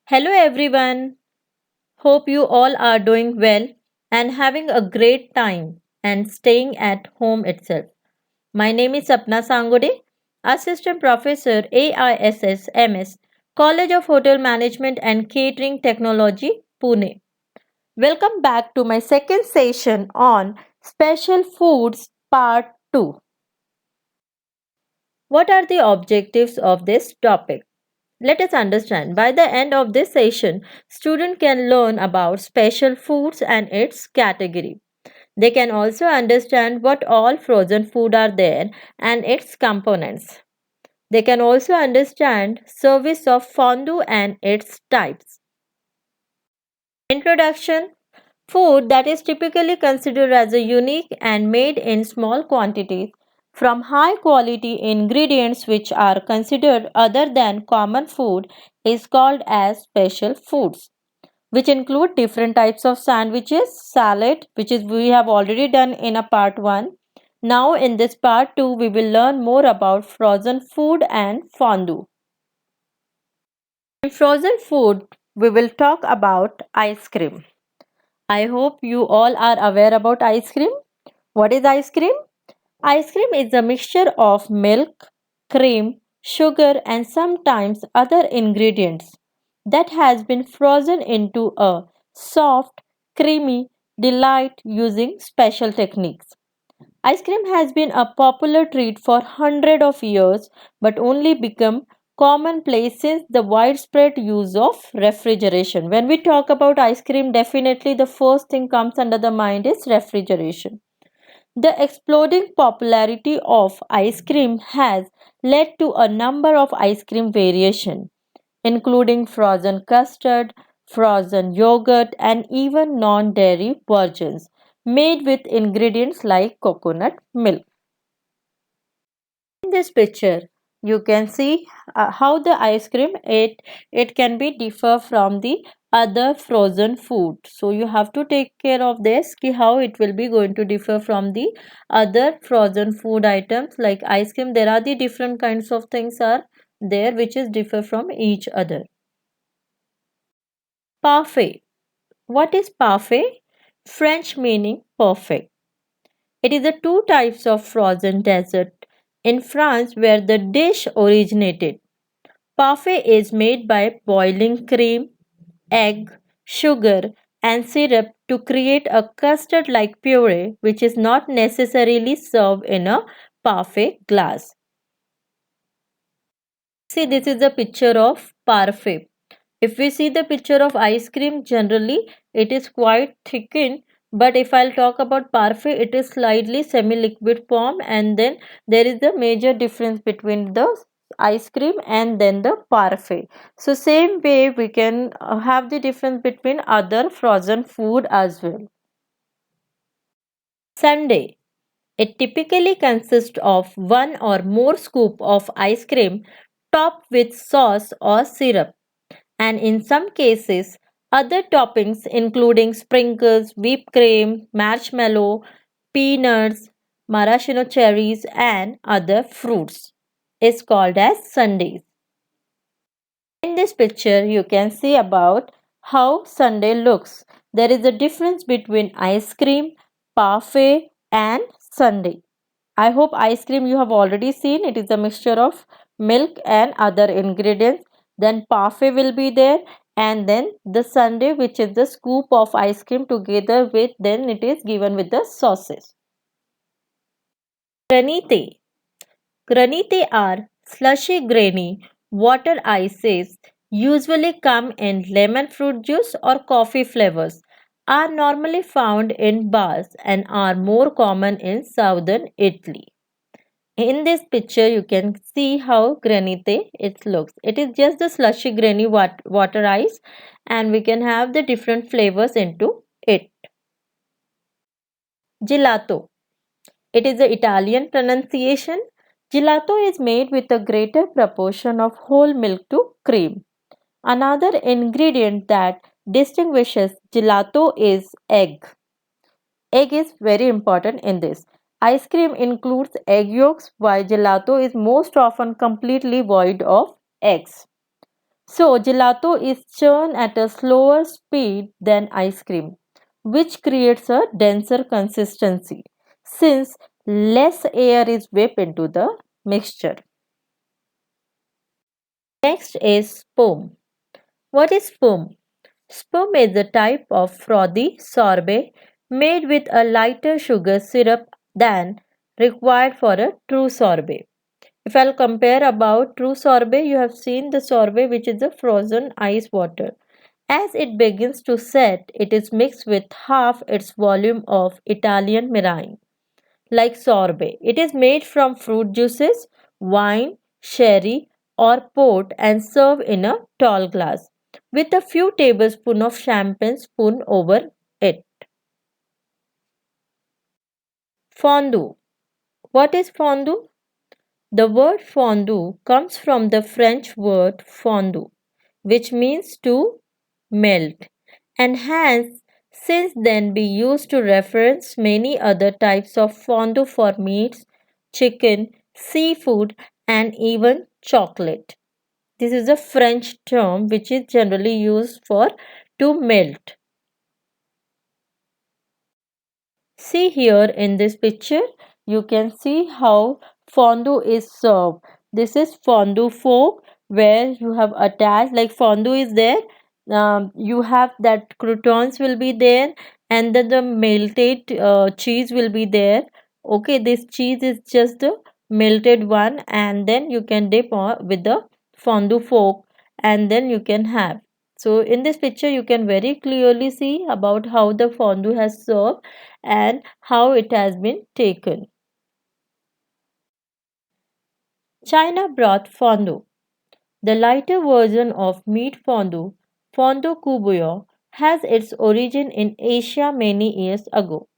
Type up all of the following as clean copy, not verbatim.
Hello everyone. Hope you all are doing well and having a great time and staying at home itself. My name is Sapna Sangode, Assistant Professor AISS MS, College of Hotel Management and Catering Technology, Pune. Welcome back to my second session on Special Foods Part 2. What are the objectives of this topic? Let us understand. By the end of this session, student can learn about special foods and its category. They can also understand what all frozen food are there and its components. They can also understand service of fondue and its types. Introduction. Food that is typically considered as a unique and made in small quantities from high quality ingredients which are considered other than common food is called as special foods, which include different types of sandwiches, salad, which is we have already done in a part 1. Now in this part 2 we will learn more about frozen food and fondue. In frozen food we will talk about ice cream. I hope you all are aware about ice cream. What is ice cream? Ice cream is a mixture of milk, cream, sugar, and sometimes other ingredients that has been frozen into a soft, creamy delight using special techniques. Ice cream has been a popular treat for hundreds of years but only become commonplace since the widespread use of refrigeration. When we talk about ice cream, definitely the first thing comes under the mind is refrigeration. The exploding popularity of ice cream has led to a number of ice cream variations, including frozen custard, frozen yogurt, and even non dairy versions made with ingredients like coconut milk. In this picture, you can see how the ice cream it can be differ from the other frozen food. So you have to take care of this ki how it will be going to differ from the other frozen food items like ice cream. There are the different kinds of things are there which is differ from each other. Parfait. What is parfait? French meaning perfect. It is the two types of frozen dessert in France where the dish originated. Parfait is made by boiling cream, egg, sugar, and syrup to create a custard like puree which is not necessarily served in a parfait glass. See, this is a picture of parfait. If we see the picture of ice cream, generally it is quite thickened. But if I'll talk about parfait, it is slightly semi-liquid form, and then there is a major difference between the ice cream and then the parfait. So same way we can have the difference between other frozen food as well. Sundae. It typically consists of one or more scoop of ice cream topped with sauce or syrup, and in some cases, other toppings including sprinkles, whipped cream, marshmallow, peanuts, maraschino cherries, and other fruits is called as sundaes. In this picture, you can see about how sundae looks. There is a difference between ice cream, parfait, and sundae. I hope ice cream you have already seen. It is a mixture of milk and other ingredients. Then parfait will be there, and then the sundae, which is the scoop of ice cream together with, then it is given with the sauces. Granite. Granite are slushy grainy water ices, usually come in lemon fruit juice or coffee flavors, are normally found in bars and are more common in southern Italy. In this picture you can see how granite it looks. It is just the slushy grainy water ice, and we can have the different flavors into it. Gelato. It is the Italian pronunciation. Gelato is made with a greater proportion of whole milk to cream. Another ingredient that distinguishes gelato is egg. Egg is very important in this. Ice cream includes egg yolks while gelato is most often completely void of eggs. So, gelato is churned at a slower speed than ice cream, which creates a denser consistency since less air is whipped into the mixture. Next is spume. What is spume? Spume is a type of frothy sorbet made with a lighter sugar syrup than required for a true sorbet. If I'll compare about true sorbet, you have seen the sorbet which is a frozen ice water. As it begins to set, it is mixed with half its volume of Italian meringue. Like sorbet, it is made from fruit juices, wine, sherry, or port and served in a tall glass with a few tablespoons of champagne spoon over it. Fondue. What is fondue? The word fondue comes from the French word fondue, which means to melt, and has since then been used to reference many other types of fondue for meats, chicken, seafood, and even chocolate. This is a French term which is generally used for to melt. See here in this picture, you can see how fondue is served. This is fondue fork where you have attached, like fondue is there. You have that croutons will be there, and then the melted cheese will be there. Okay, this cheese is just the melted one, and then you can dip on with the fondue fork, and then you can have. So in this picture, you can very clearly see about how the fondue has served and how it has been taken. China broth fondue. The lighter version of meat fondue, fondue kubuyo, has its origin in Asia many years ago.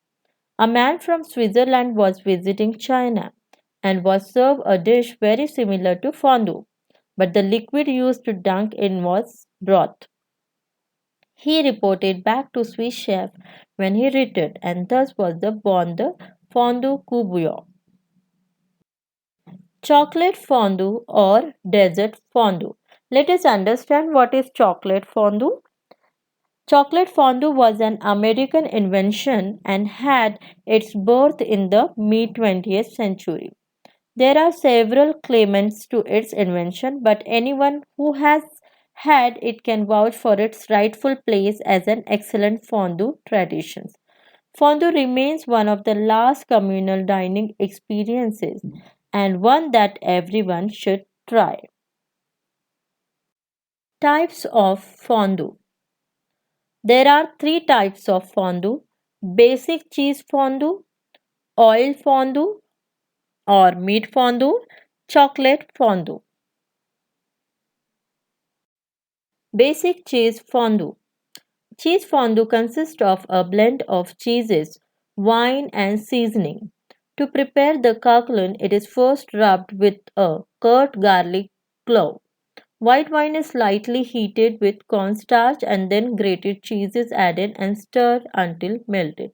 A man from Switzerland was visiting China and was served a dish very similar to fondue, but the liquid used to dunk in was broth. He reported back to Swiss chef when he returned, and thus was the born the fondue kubuyo. Chocolate fondue or desert fondue. Let us understand what is chocolate fondue. Chocolate fondue was an American invention and had its birth in the mid 20th century. There are several claimants to its invention, but anyone who has had it can vouch for its rightful place as an excellent fondue tradition. Fondue remains one of the last communal dining experiences and one that everyone should try. Types of fondue. There are three types of fondue: basic cheese fondue, oil fondue or meat fondue, chocolate fondue. Basic cheese fondue. Cheese fondue consists of a blend of cheeses, wine, and seasoning. To prepare the caquelin, it is first rubbed with a curd garlic clove. White wine is slightly heated with cornstarch and then grated cheese is added and stirred until melted.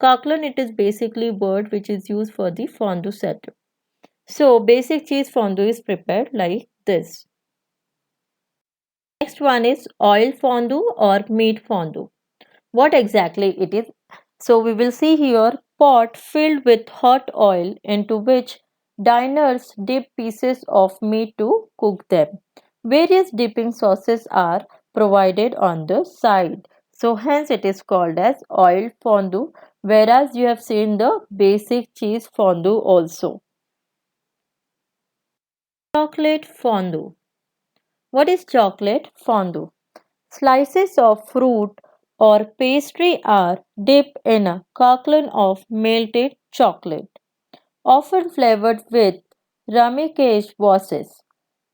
Caquelin, it is basically word which is used for the fondue setup. So basic cheese fondue is prepared like this. Next one is oil fondue or meat fondue. What exactly it is? So we will see here pot filled with hot oil into which diners dip pieces of meat to cook them. Various dipping sauces are provided on the side. So hence it is called as oil fondue, whereas you have seen the basic cheese fondue also. Chocolate fondue. What is chocolate fondue? Slices of fruit or pastry are dipped in a caquelin of melted chocolate, often flavored with ramekage sauces.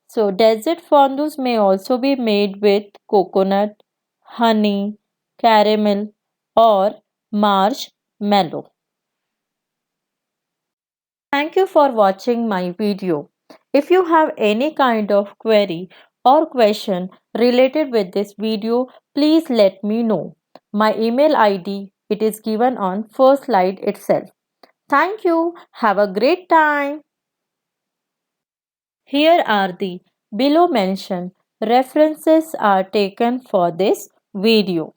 So, dessert fondues may also be made with coconut, honey, caramel, or marshmallow. Thank you for watching my video. If you have any kind of query or question related with this video, please let me know. My email ID it is given on first slide itself. Thank you. Have a great time. Here are the below mentioned References are taken for this video.